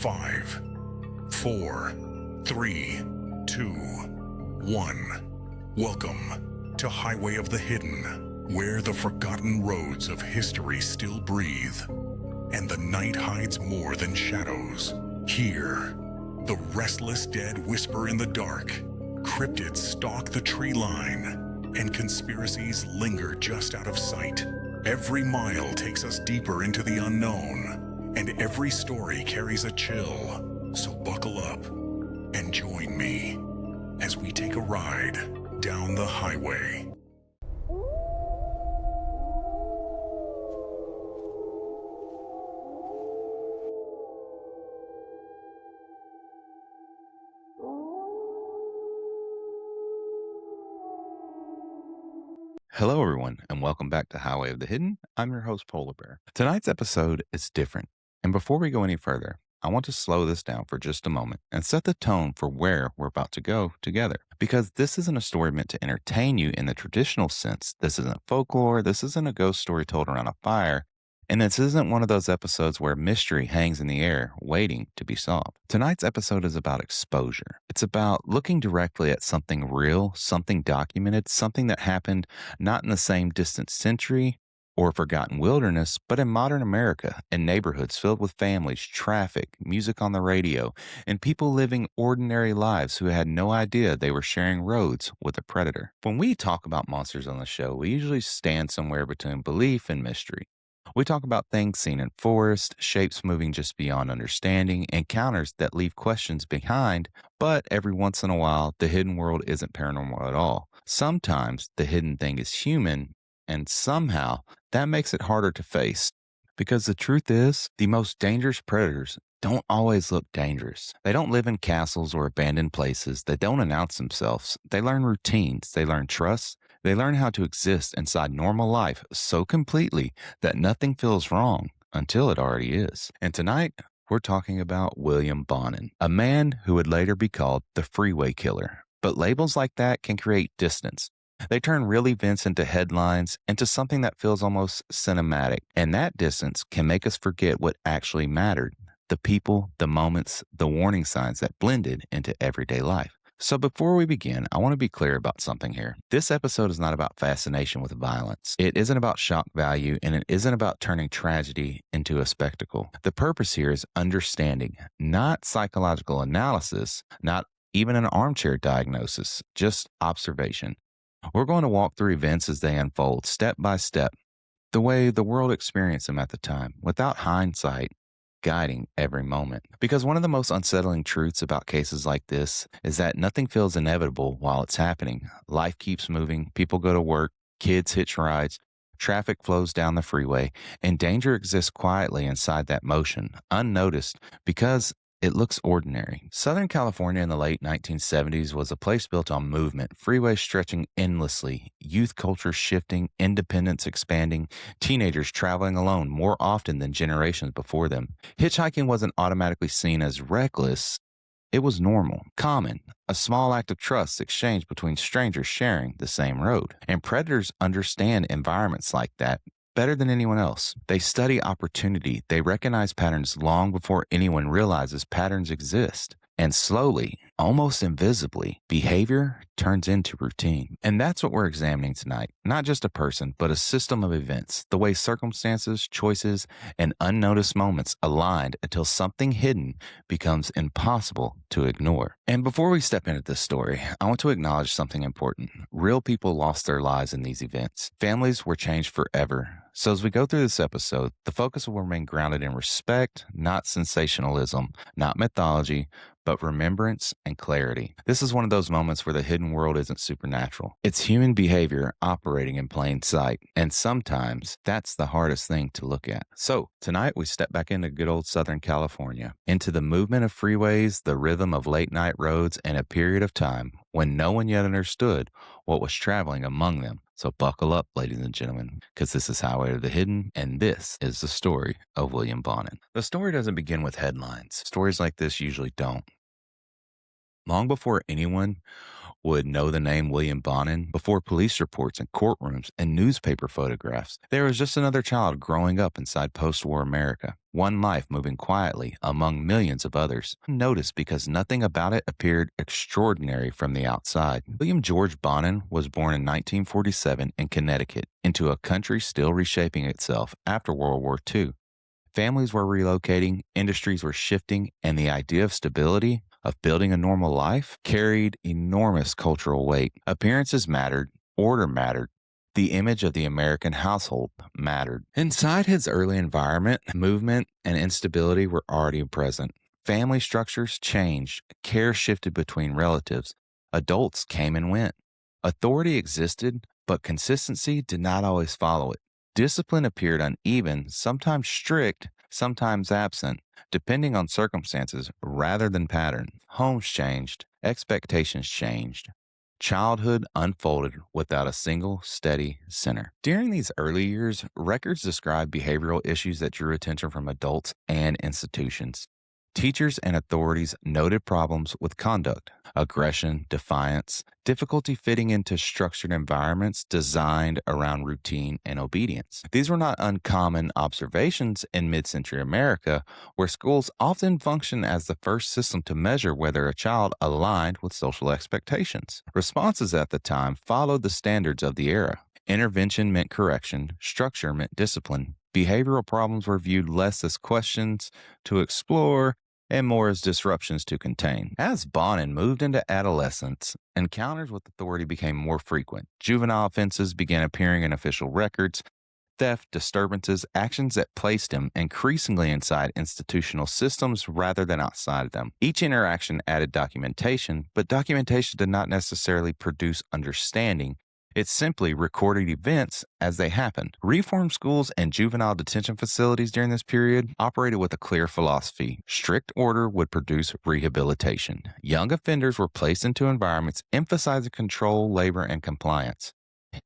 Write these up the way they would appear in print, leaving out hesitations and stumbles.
5, 4, 3, 2, 1. Welcome to Highway of the Hidden, where the forgotten roads of history still breathe, and the night hides more than shadows. Here, the restless dead whisper in the dark, cryptids stalk the tree line, and conspiracies linger just out of sight. Every mile takes us deeper into the unknown, and every story carries a chill. So buckle up and join me as we take a ride down the highway. Hello, everyone, and welcome back to Highway of the Hidden. I'm your host, Polar Bear. Tonight's episode is different. And before we go any further, I want to slow this down for just a moment and set the tone for where we're about to go together. Because this isn't a story meant to entertain you in the traditional sense. This isn't folklore. This isn't a ghost story told around a fire. And this isn't one of those episodes where mystery hangs in the air, waiting to be solved. Tonight's episode is about exposure. It's about looking directly at something real, something documented, something that happened not in the same distant century or forgotten wilderness, but in modern America, in neighborhoods filled with families, traffic, music on the radio, and people living ordinary lives who had no idea they were sharing roads with a predator. When we talk about monsters on the show, we usually stand somewhere between belief and mystery. We talk about things seen in forests, shapes moving just beyond understanding, encounters that leave questions behind, but every once in a while, the hidden world isn't paranormal at all. Sometimes the hidden thing is human, and somehow that makes it harder to face. Because the truth is, the most dangerous predators don't always look dangerous. They don't live in castles or abandoned places. They don't announce themselves. They learn routines. They learn trust. They learn how to exist inside normal life so completely that nothing feels wrong until it already is. And tonight, we're talking about William Bonin, a man who would later be called the Freeway Killer. But labels like that can create distance. They turn real events into headlines, into something that feels almost cinematic. And that distance can make us forget what actually mattered. The people, the moments, the warning signs that blended into everyday life. So before we begin, I want to be clear about something here. This episode is not about fascination with violence. It isn't about shock value, and it isn't about turning tragedy into a spectacle. The purpose here is understanding, not psychological analysis, not even an armchair diagnosis, just observation. We're going to walk through events as they unfold, step by step, the way the world experienced them at the time, without hindsight guiding every moment. Because one of the most unsettling truths about cases like this is that nothing feels inevitable while it's happening. Life keeps moving, people go to work, kids hitch rides, traffic flows down the freeway, and danger exists quietly inside that motion, unnoticed, because it looks ordinary. Southern California in the late 1970s was a place built on movement, freeways stretching endlessly, youth culture shifting, independence expanding, teenagers traveling alone more often than generations before them. Hitchhiking wasn't automatically seen as reckless. It was normal, common, a small act of trust exchanged between strangers sharing the same road. And predators understand environments like that better than anyone else. They study opportunity. They recognize patterns long before anyone realizes patterns exist. And slowly, almost invisibly, behavior turns into routine. And that's what we're examining tonight. Not just a person, but a system of events. The way circumstances, choices, and unnoticed moments aligned until something hidden becomes impossible to ignore. And before we step into this story, I want to acknowledge something important. Real people lost their lives in these events. Families were changed forever. So as we go through this episode, the focus will remain grounded in respect, not sensationalism, not mythology, but remembrance and clarity. This is one of those moments where the hidden world isn't supernatural. It's human behavior operating in plain sight. And sometimes that's the hardest thing to look at. So tonight we step back into good old Southern California, into the movement of freeways, the rhythm of late night roads, and a period of time when no one yet understood what was traveling among them. So buckle up, ladies and gentlemen, because this is Highway of the Hidden, and this is the story of William Bonin. The story doesn't begin with headlines. Stories like this usually don't. Long before anyone would know the name William Bonin, before police reports and courtrooms and newspaper photographs, there was just another child growing up inside post-war America. one life moving quietly among millions of others, unnoticed because nothing about it appeared extraordinary from the outside. William George Bonin was born in 1947 in Connecticut into a country still reshaping itself after World War II. Families were relocating, industries were shifting, and the idea of stability, of building a normal life, carried enormous cultural weight. Appearances mattered, order mattered. The image of the American household mattered. Inside his early environment, movement and instability were already present. Family structures changed, care shifted between relatives, adults came and went. Authority existed, but consistency did not always follow it. Discipline appeared uneven, sometimes strict, sometimes absent, depending on circumstances rather than pattern. Homes changed, expectations changed. Childhood unfolded without a single steady center. During these early years, records describe behavioral issues that drew attention from adults and institutions. Teachers and authorities noted problems with conduct, aggression, defiance, difficulty fitting into structured environments designed around routine and obedience. These were not uncommon observations in mid century America, where schools often functioned as the first system to measure whether a child aligned with social expectations. Responses at the time followed the standards of the era. Intervention meant correction, structure meant discipline. Behavioral problems were viewed less as questions to explore and more as disruptions to contain. As Bonin moved into adolescence, encounters with authority became more frequent. Juvenile offenses began appearing in official records. Theft, disturbances, actions that placed him increasingly inside institutional systems rather than outside them. Each interaction added documentation, but documentation did not necessarily produce understanding. It simply recorded events as they happened. Reform schools and juvenile detention facilities during this period operated with a clear philosophy. Strict order would produce rehabilitation. Young offenders were placed into environments emphasizing control, labor, and compliance.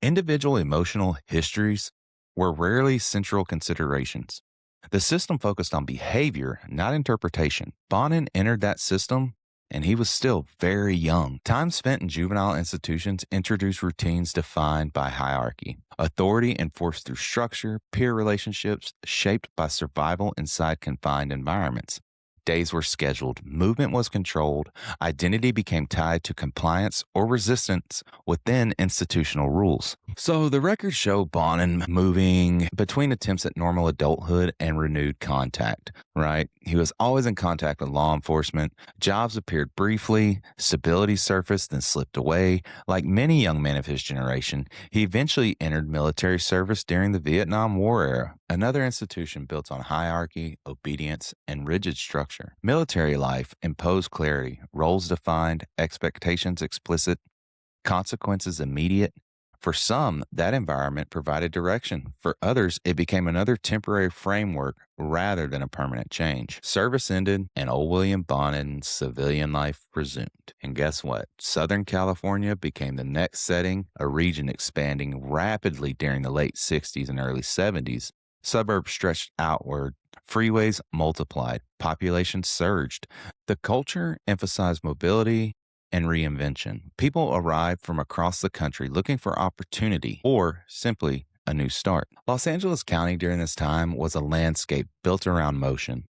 Individual emotional histories were rarely central considerations. The system focused on behavior, not interpretation. Bonin entered that system and he was still very young. Time spent in juvenile institutions introduced routines defined by hierarchy. Authority enforced through structure, peer relationships shaped by survival inside confined environments. Days were scheduled, movement was controlled, identity became tied to compliance or resistance within institutional rules. So the records show Bonin moving between attempts at normal adulthood and renewed contact, right? He was always in contact with law enforcement. Jobs appeared briefly, stability surfaced, then slipped away. Like many young men of his generation, he eventually entered military service during the Vietnam War era, another institution built on hierarchy, obedience, and rigid structure. Military life imposed clarity, roles defined, expectations explicit, consequences immediate. For some, that environment provided direction. For others, it became another temporary framework rather than a permanent change. Service ended, and old William Bonin's civilian life resumed. And guess what? Southern California became the next setting, a region expanding rapidly during the late 60s and early 70s. Suburbs stretched outward, freeways multiplied, population surged. The culture emphasized mobility and reinvention. People arrived from across the country looking for opportunity or simply a new start. Los Angeles County during this time was a landscape built around motion.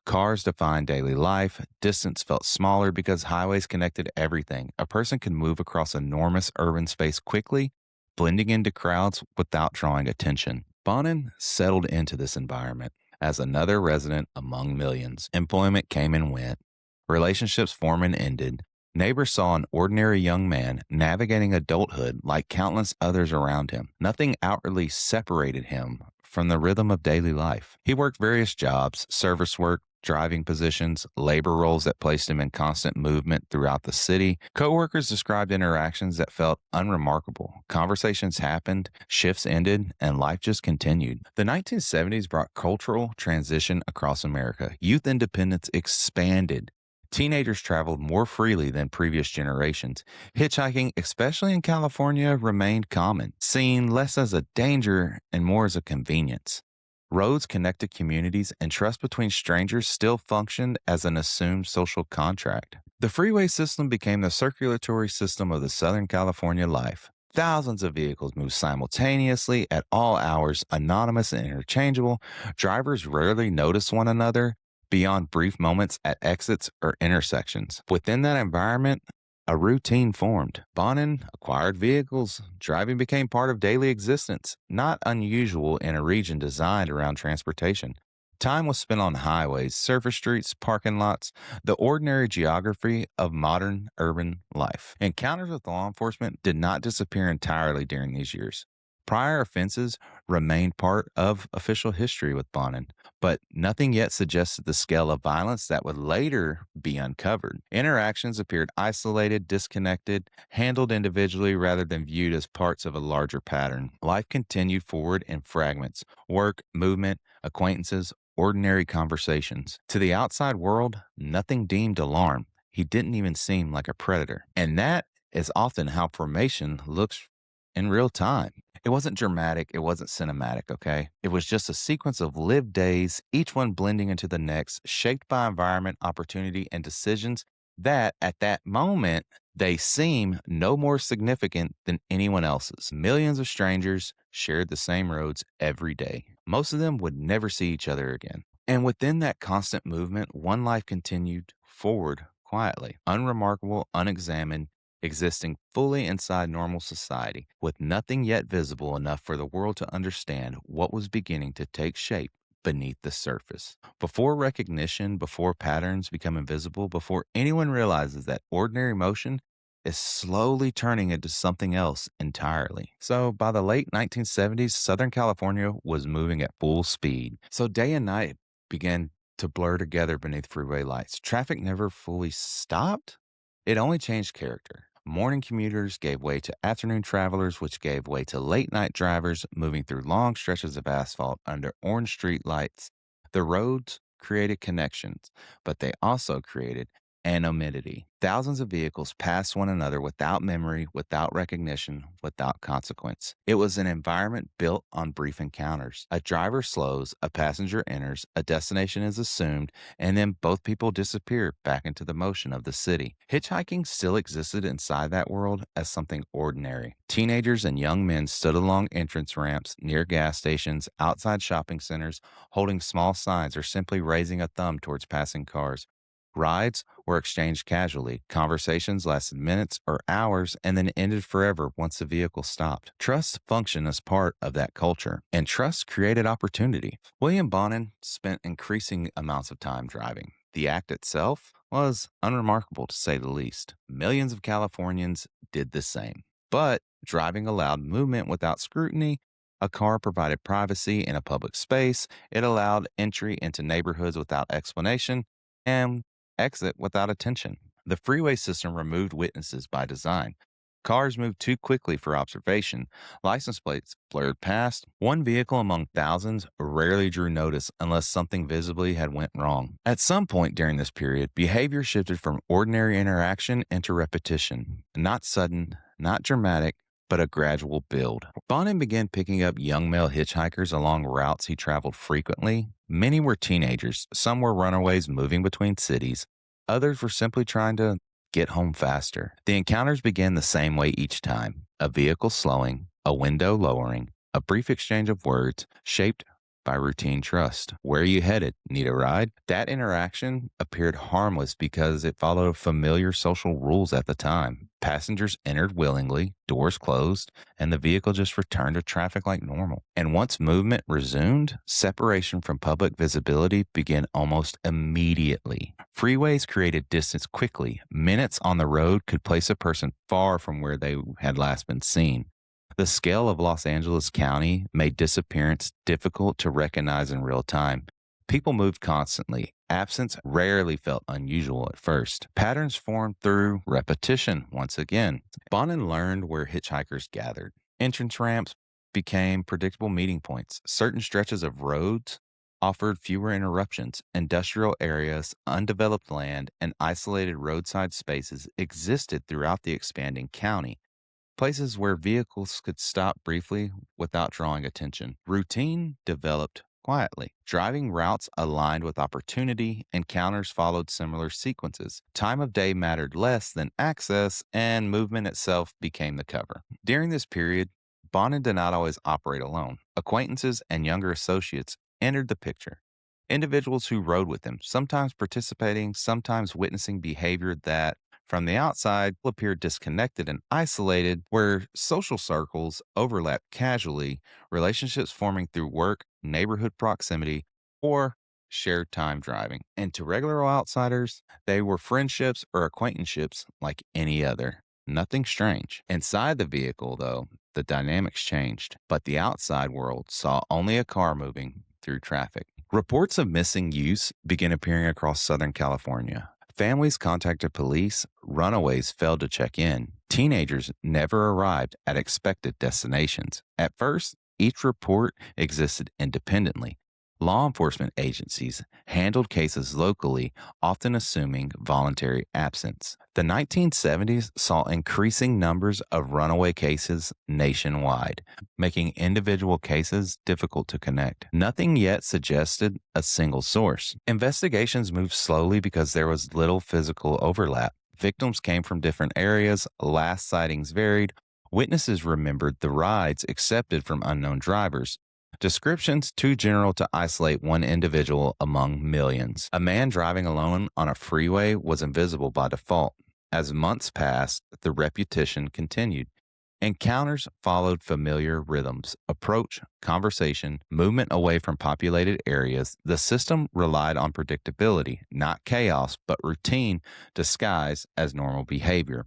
Cars defined daily life. Distance felt smaller because highways connected everything. A person could move across enormous urban space quickly, blending into crowds without drawing attention. Bonin settled into this environment as another resident among millions. Employment came and went. Relationships formed and ended. Neighbors saw an ordinary young man navigating adulthood like countless others around him. Nothing outwardly separated him from the rhythm of daily life. He worked various jobs, service work, driving positions, labor roles that placed him in constant movement throughout the city. Coworkers described interactions that felt unremarkable. Conversations happened, shifts ended, and life just continued. The 1970s brought cultural transition across America. Youth independence expanded. Teenagers traveled more freely than previous generations. Hitchhiking, especially in California, remained common, seen less as a danger and more as a convenience. Roads connected communities, and trust between strangers still functioned as an assumed social contract. The freeway system became the circulatory system of the Southern California life. Thousands of vehicles move simultaneously at all hours, anonymous and interchangeable. Drivers rarely notice one another beyond brief moments at exits or intersections. Within that environment, a routine formed. Bonin acquired vehicles. Driving became part of daily existence, not unusual in a region designed around transportation. Time was spent on highways, surface streets, parking lots, the ordinary geography of modern urban life. Encounters with law enforcement did not disappear entirely during these years. Prior offenses remained part of official history with Bonin, but nothing yet suggested the scale of violence that would later be uncovered. Interactions appeared isolated, disconnected, handled individually rather than viewed as parts of a larger pattern. Life continued forward in fragments: work, movement, acquaintances, ordinary conversations. To the outside world, nothing deemed alarm. He didn't even seem like a predator. And that is often how formation looks in real time. It wasn't dramatic, it wasn't cinematic, okay? It was just a sequence of lived days, each one blending into the next, shaped by environment, opportunity, and decisions that, at that moment, they seem no more significant than anyone else's. Millions of strangers shared the same roads every day. Most of them would never see each other again. And within that constant movement, one life continued forward quietly, unremarkable, unexamined, existing fully inside normal society, with nothing yet visible enough for the world to understand what was beginning to take shape beneath the surface. Before recognition, before patterns become invisible, before anyone realizes that ordinary motion is slowly turning into something else entirely. So by the late 1970s, Southern California was moving at full speed. So day and night began to blur together beneath freeway lights. Traffic never fully stopped. It only changed character. Morning commuters gave way to afternoon travelers, which gave way to late night drivers moving through long stretches of asphalt under orange street lights. The roads created connections, but they also created anonymity. Thousands of vehicles passed one another without memory, without recognition, without consequence. It was an environment built on brief encounters. A driver slows, a passenger enters, a destination is assumed, and then both people disappear back into the motion of the city. Hitchhiking still existed inside that world as something ordinary. Teenagers and young men stood along entrance ramps, near gas stations, outside shopping centers, holding small signs or simply raising a thumb towards passing cars. Rides were exchanged casually. Conversations lasted minutes or hours and then ended forever once the vehicle stopped. Trust functioned as part of that culture, and trust created opportunity. William Bonin spent increasing amounts of time driving. The act itself was unremarkable, to say the least. Millions of Californians did the same. But driving allowed movement without scrutiny. A car provided privacy in a public space. It allowed entry into neighborhoods without explanation and exit without attention. The freeway system removed witnesses by design. Cars moved too quickly for observation. License plates blurred past. One vehicle among thousands rarely drew notice unless something visibly had went wrong. At some point during this period, behavior shifted from ordinary interaction into repetition. Not sudden, not dramatic, but a gradual build. Bonin began picking up young male hitchhikers along routes he traveled frequently. Many were teenagers, some were runaways moving between cities, others were simply trying to get home faster. The encounters began the same way each time: a vehicle slowing, a window lowering, a brief exchange of words shaped by routine trust. Where are you headed? Need a ride? That interaction appeared harmless because it followed familiar social rules at the time. Passengers entered willingly, doors closed, and the vehicle just returned to traffic like normal. And once movement resumed, separation from public visibility began almost immediately. Freeways created distance quickly. Minutes on the road could place a person far from where they had last been seen. The scale of Los Angeles County made disappearance difficult to recognize in real time. People moved constantly. Absence rarely felt unusual at first. Patterns formed through repetition once again. Bonin learned where hitchhikers gathered. Entrance ramps became predictable meeting points. Certain stretches of roads offered fewer interruptions. Industrial areas, undeveloped land, and isolated roadside spaces existed throughout the expanding county. Places where vehicles could stop briefly without drawing attention. Routine developed quietly. Driving routes aligned with opportunity, encounters followed similar sequences. Time of day mattered less than access, and movement itself became the cover. During this period, Bonin did not always operate alone. Acquaintances and younger associates entered the picture. Individuals who rode with him, sometimes participating, sometimes witnessing behavior that, from the outside, appeared disconnected and isolated, where social circles overlapped casually, relationships forming through work, neighborhood proximity, or shared time driving. And to regular outsiders, they were friendships or acquaintanceships like any other. Nothing strange. Inside the vehicle, though, the dynamics changed, but the outside world saw only a car moving through traffic. Reports of missing youths began appearing across Southern California. Families contacted police, runaways failed to check in, teenagers never arrived at expected destinations. At first, each report existed independently. Law enforcement agencies handled cases locally, often assuming voluntary absence. The 1970s saw increasing numbers of runaway cases nationwide, making individual cases difficult to connect. Nothing yet suggested a single source. Investigations moved slowly because there was little physical overlap. Victims came from different areas, last sightings varied, witnesses remembered the rides accepted from unknown drivers. Descriptions too general to isolate one individual among millions. A man driving alone on a freeway was invisible by default. As months passed, the repetition continued. Encounters followed familiar rhythms: approach, conversation, movement away from populated areas. The system relied on predictability, not chaos, but routine disguised as normal behavior.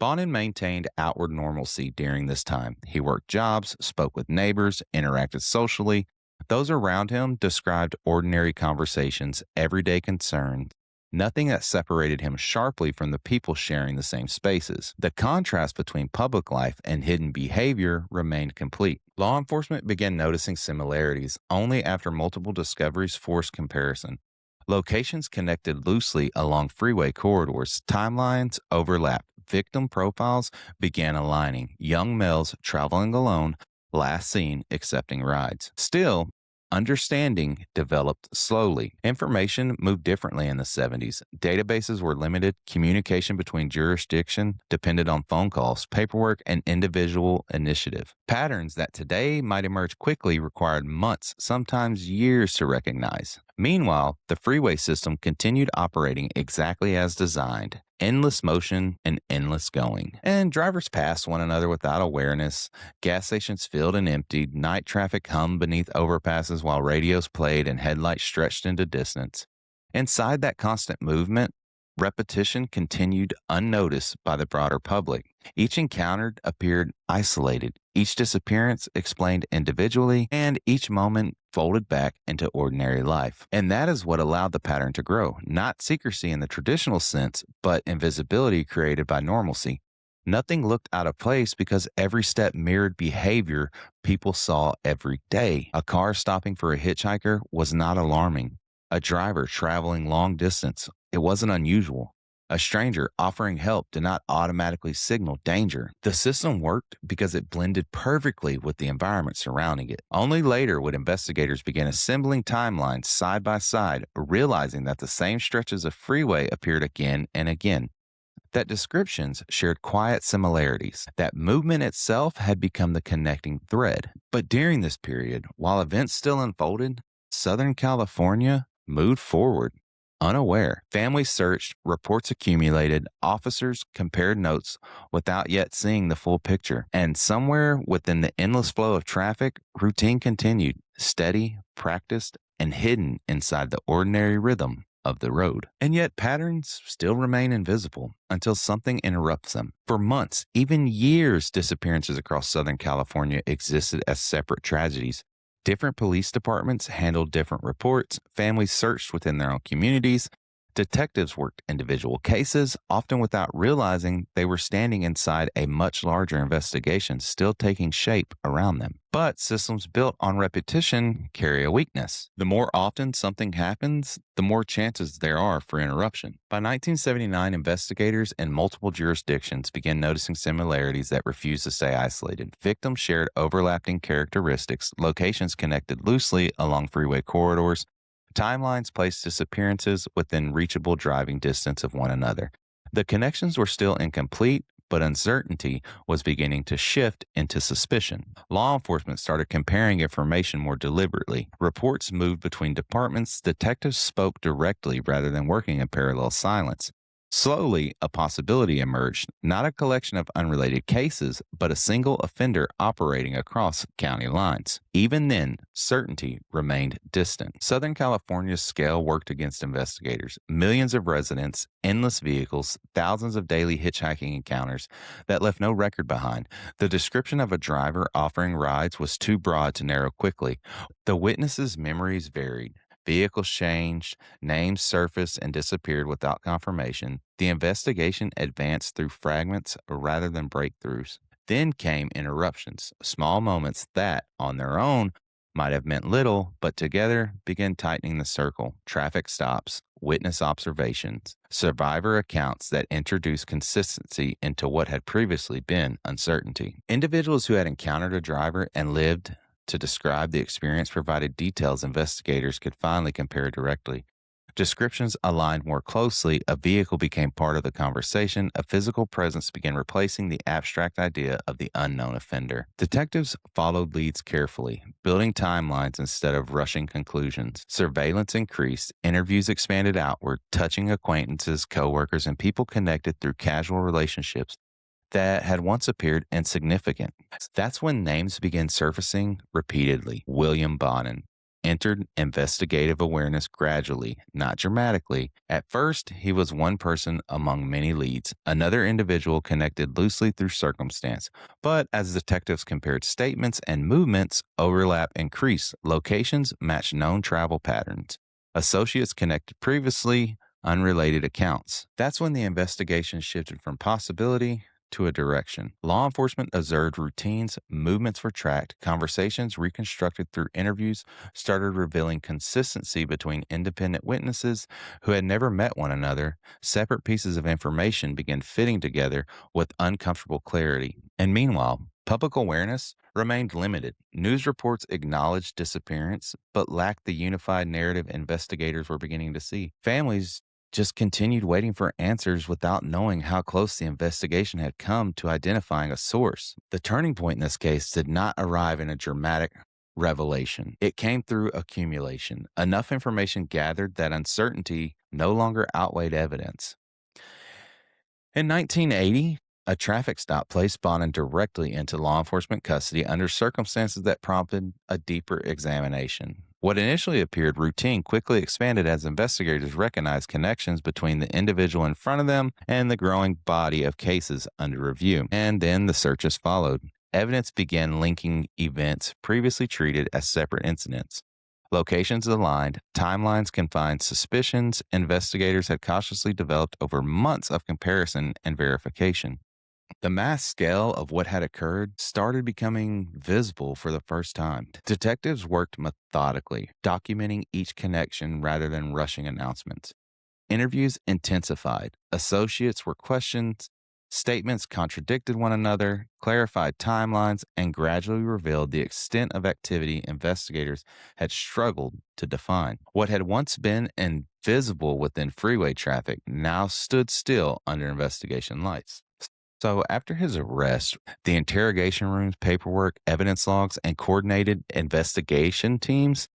Bonin maintained outward normalcy during this time. He worked jobs, spoke with neighbors, interacted socially. Those around him described ordinary conversations, everyday concerns, nothing that separated him sharply from the people sharing the same spaces. The contrast between public life and hidden behavior remained complete. Law enforcement began noticing similarities only after multiple discoveries forced comparison. Locations connected loosely along freeway corridors, timelines overlapped. Victim profiles began aligning. Young males traveling alone, last seen accepting rides. Still, understanding developed slowly. Information moved differently in the 70s. Databases were limited. Communication between jurisdiction depended on phone calls, paperwork, and individual initiative. Patterns that today might emerge quickly required months, sometimes years to recognize. Meanwhile, the freeway system continued operating exactly as designed. Endless motion and endless going. And drivers passed one another without awareness. Gas stations filled and emptied. Night traffic hummed beneath overpasses while radios played and headlights stretched into distance. Inside that constant movement, repetition continued unnoticed by the broader public. Each encounter appeared isolated. Each disappearance explained individually, and each moment folded back into ordinary life. And that is what allowed the pattern to grow. Not secrecy in the traditional sense, but invisibility created by normalcy. Nothing looked out of place because every step mirrored behavior people saw every day. A car stopping for a hitchhiker was not alarming. A driver traveling long distance, it wasn't unusual. A stranger offering help did not automatically signal danger. The system worked because it blended perfectly with the environment surrounding it. Only later would investigators begin assembling timelines side by side, realizing that the same stretches of freeway appeared again and again. That descriptions shared quiet similarities, that movement itself had become the connecting thread. But during this period, while events still unfolded, Southern California moved forward. Unaware, families searched, reports accumulated, officers compared notes without yet seeing the full picture. And somewhere within the endless flow of traffic, routine continued, steady, practiced, and hidden inside the ordinary rhythm of the road. And yet patterns still remain invisible until something interrupts them. For months, even years, disappearances across Southern California existed as separate tragedies. Different police departments handled different reports, families searched within their own communities, Detectives worked individual cases, often without realizing they were standing inside a much larger investigation still taking shape around them. But systems built on repetition carry a weakness. The more often something happens, the more chances there are for interruption. By 1979, investigators in multiple jurisdictions began noticing similarities that refused to stay isolated. Victims shared overlapping characteristics, locations connected loosely along freeway corridors, timelines placed disappearances within reachable driving distance of one another. The connections were still incomplete, but uncertainty was beginning to shift into suspicion. Law enforcement started comparing information more deliberately. Reports moved between departments. Detectives spoke directly rather than working in parallel silence. Slowly, a possibility emerged, not a collection of unrelated cases, but a single offender operating across county lines. Even then, certainty remained distant. Southern California's scale worked against investigators. Millions of residents, endless vehicles, thousands of daily hitchhiking encounters that left no record behind. The description of a driver offering rides was too broad to narrow quickly. The witnesses' memories varied. Vehicles changed, names surfaced and disappeared without confirmation. The investigation advanced through fragments rather than breakthroughs. Then came interruptions, small moments that, on their own, might have meant little, but together began tightening the circle. Traffic stops, witness observations, survivor accounts that introduced consistency into what had previously been uncertainty. Individuals who had encountered a driver and lived to describe the experience provided details investigators could finally compare directly. Descriptions aligned more closely, a vehicle became part of the conversation, a physical presence began replacing the abstract idea of the unknown offender. Detectives followed leads carefully, building timelines instead of rushing conclusions. Surveillance increased, interviews expanded outward, touching acquaintances, coworkers, and people connected through casual relationships that had once appeared insignificant. That's when names began surfacing repeatedly. William Bonin entered investigative awareness gradually, not dramatically. At first, he was one person among many leads, another individual connected loosely through circumstance. But as detectives compared statements and movements, overlap increased. Locations matched known travel patterns. Associates connected previously unrelated accounts. That's when the investigation shifted from possibility to a direction. Law enforcement observed routines, movements were tracked, conversations reconstructed through interviews started revealing consistency between independent witnesses who had never met one another. Separate pieces of information began fitting together with uncomfortable clarity. And meanwhile, public awareness remained limited. News reports acknowledged disappearance, but lacked the unified narrative investigators were beginning to see. Families just continued waiting for answers without knowing how close the investigation had come to identifying a source. The turning point in this case did not arrive in a dramatic revelation. It came through accumulation. Enough information gathered that uncertainty no longer outweighed evidence. In 1980, a traffic stop placed Bonin directly into law enforcement custody under circumstances that prompted a deeper examination. What initially appeared routine quickly expanded as investigators recognized connections between the individual in front of them and the growing body of cases under review. And then the searches followed. Evidence began linking events previously treated as separate incidents. Locations aligned, timelines confined suspicions, investigators had cautiously developed over months of comparison and verification. The mass scale of what had occurred started becoming visible for the first time. Detectives worked methodically, documenting each connection rather than rushing announcements. Interviews intensified. Associates were questioned. Statements contradicted one another, clarified timelines, and gradually revealed the extent of activity investigators had struggled to define. What had once been invisible within freeway traffic now stood still under investigation lights. So, after his arrest, the interrogation rooms, paperwork, evidence logs, and coordinated investigation teams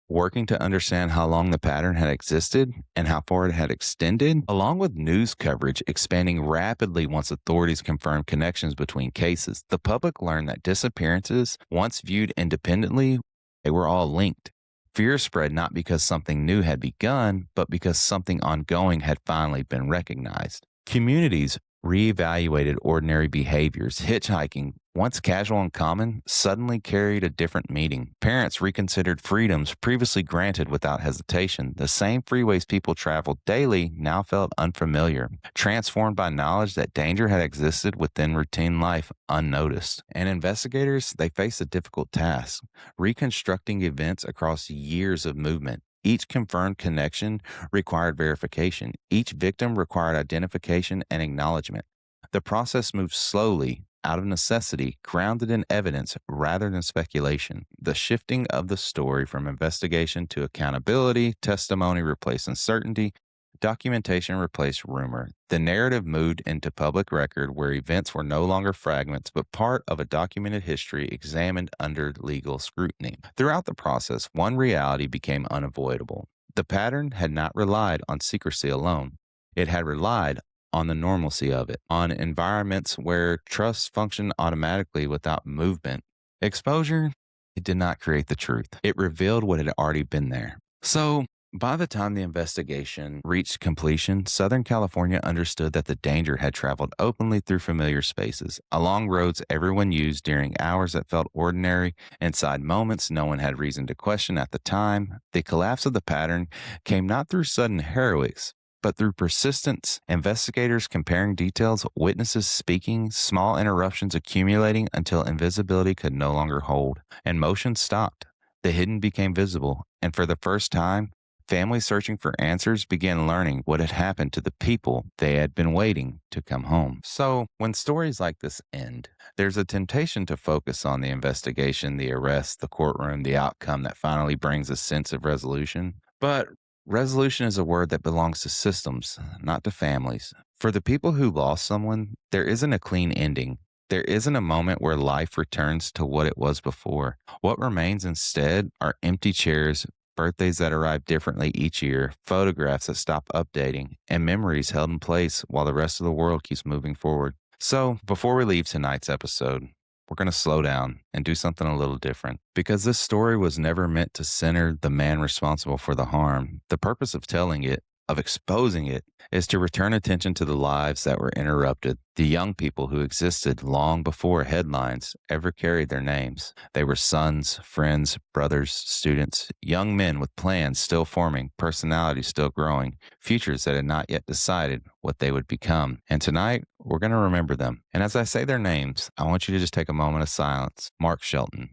working to understand how long the pattern had existed and how far it had extended, along with news coverage expanding rapidly once authorities confirmed connections between cases. The public learned that disappearances, once viewed independently, they were all linked. Fear spread not because something new had begun, but because something ongoing had finally been recognized. Communities reevaluated ordinary behaviors. Hitchhiking once casual and common, suddenly carried a different meaning. Parents reconsidered freedoms previously granted without hesitation. The same freeways people traveled daily now felt unfamiliar, transformed by knowledge that danger had existed within routine life unnoticed. And investigators, they faced a difficult task, reconstructing events across years of movement. Each confirmed connection required verification. Each victim required identification and acknowledgement. The process moved slowly, out of necessity, grounded in evidence rather than speculation. The shifting of the story from investigation to accountability, testimony replaced uncertainty, documentation replaced rumor. The narrative moved into public record where events were no longer fragments, but part of a documented history examined under legal scrutiny. Throughout the process, one reality became unavoidable. The pattern had not relied on secrecy alone. It had relied on the normalcy of it, on environments where trust functioned automatically without movement. Exposure, it did not create the truth. It revealed what had already been there. So, by the time the investigation reached completion, Southern California understood that the danger had traveled openly through familiar spaces, along roads everyone used during hours that felt ordinary, inside moments no one had reason to question at the time. The collapse of the pattern came not through sudden heroics, but through persistence, investigators comparing details, witnesses speaking, small interruptions accumulating until invisibility could no longer hold, and motion stopped. The hidden became visible, and for the first time, families searching for answers began learning what had happened to the people they had been waiting to come home. So, when stories like this end, there's a temptation to focus on the investigation, the arrest, the courtroom, the outcome that finally brings a sense of resolution. But resolution is a word that belongs to systems, not to families. For the people who lost someone, there isn't a clean ending. There isn't a moment where life returns to what it was before. What remains instead are empty chairs, birthdays that arrive differently each year, photographs that stop updating, and memories held in place while the rest of the world keeps moving forward. So, before we leave tonight's episode, we're going to slow down and do something a little different. Because this story was never meant to center the man responsible for the harm. The purpose of telling it, of exposing it, is to return attention to the lives that were interrupted, the young people who existed long before headlines ever carried their names. They were sons, friends, brothers, students, young men with plans still forming, personalities still growing, futures that had not yet decided what they would become. And tonight, we're going to remember them. And as I say their names, I want you to just take a moment of silence. Mark Shelton,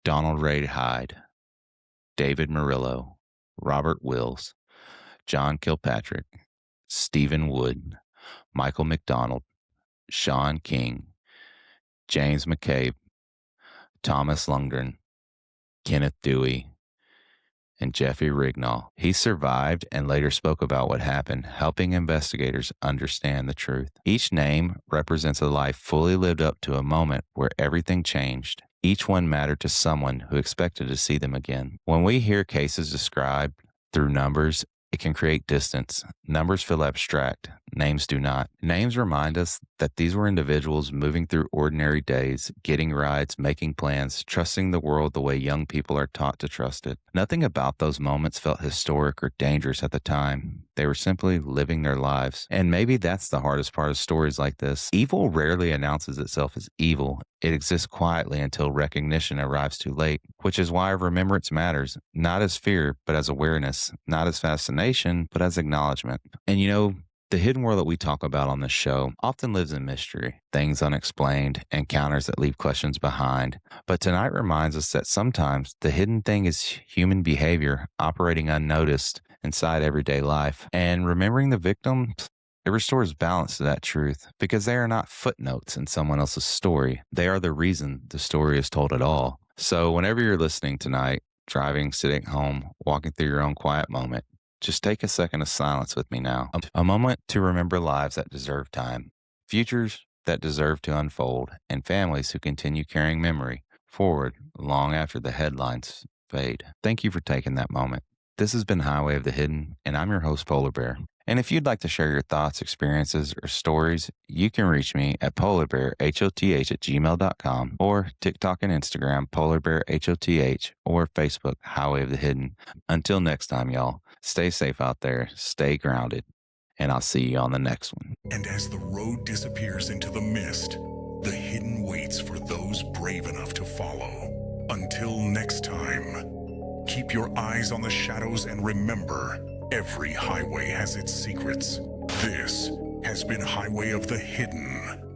Donald Ray Hyde, David Murillo, Robert Wills, John Kilpatrick, Stephen Wood, Michael McDonald, Sean King, James McCabe, Thomas Lundgren, Kenneth Dewey, and Jeffrey Rignall. He survived and later spoke about what happened, helping investigators understand the truth. Each name represents a life fully lived up to a moment where everything changed. Each one mattered to someone who expected to see them again. When we hear cases described through numbers, it can create distance. Numbers feel abstract. Names do not. Names remind us that these were individuals moving through ordinary days, getting rides, making plans, trusting the world the way young people are taught to trust it. Nothing about those moments felt historic or dangerous at the time. They were simply living their lives. And maybe that's the hardest part of stories like this. Evil rarely announces itself as evil. It exists quietly until recognition arrives too late, which is why remembrance matters, not as fear, but as awareness, not as fascination, but as acknowledgement. And the hidden world that we talk about on this show often lives in mystery, things unexplained, encounters that leave questions behind. But tonight reminds us that sometimes the hidden thing is human behavior operating unnoticed inside everyday life. And remembering the victims, it restores balance to that truth because they are not footnotes in someone else's story. They are the reason the story is told at all. So whenever you're listening tonight, driving, sitting home, walking through your own quiet moment, just take a second of silence with me now. A moment to remember lives that deserve time, futures that deserve to unfold, and families who continue carrying memory forward long after the headlines fade. Thank you for taking that moment. This has been Highway of the Hidden, and I'm your host, Polar Bear. And if you'd like to share your thoughts, experiences, or stories, you can reach me at polarbearhoth@gmail.com or TikTok and Instagram, polarbearhoth, or Facebook, Highway of the Hidden. Until next time, y'all, stay safe out there, stay grounded, and I'll see you on the next one. And as the road disappears into the mist, The hidden waits for those brave enough to follow. Until next time, keep your eyes on the shadows and remember, every highway has its secrets. This has been Highway of the Hidden.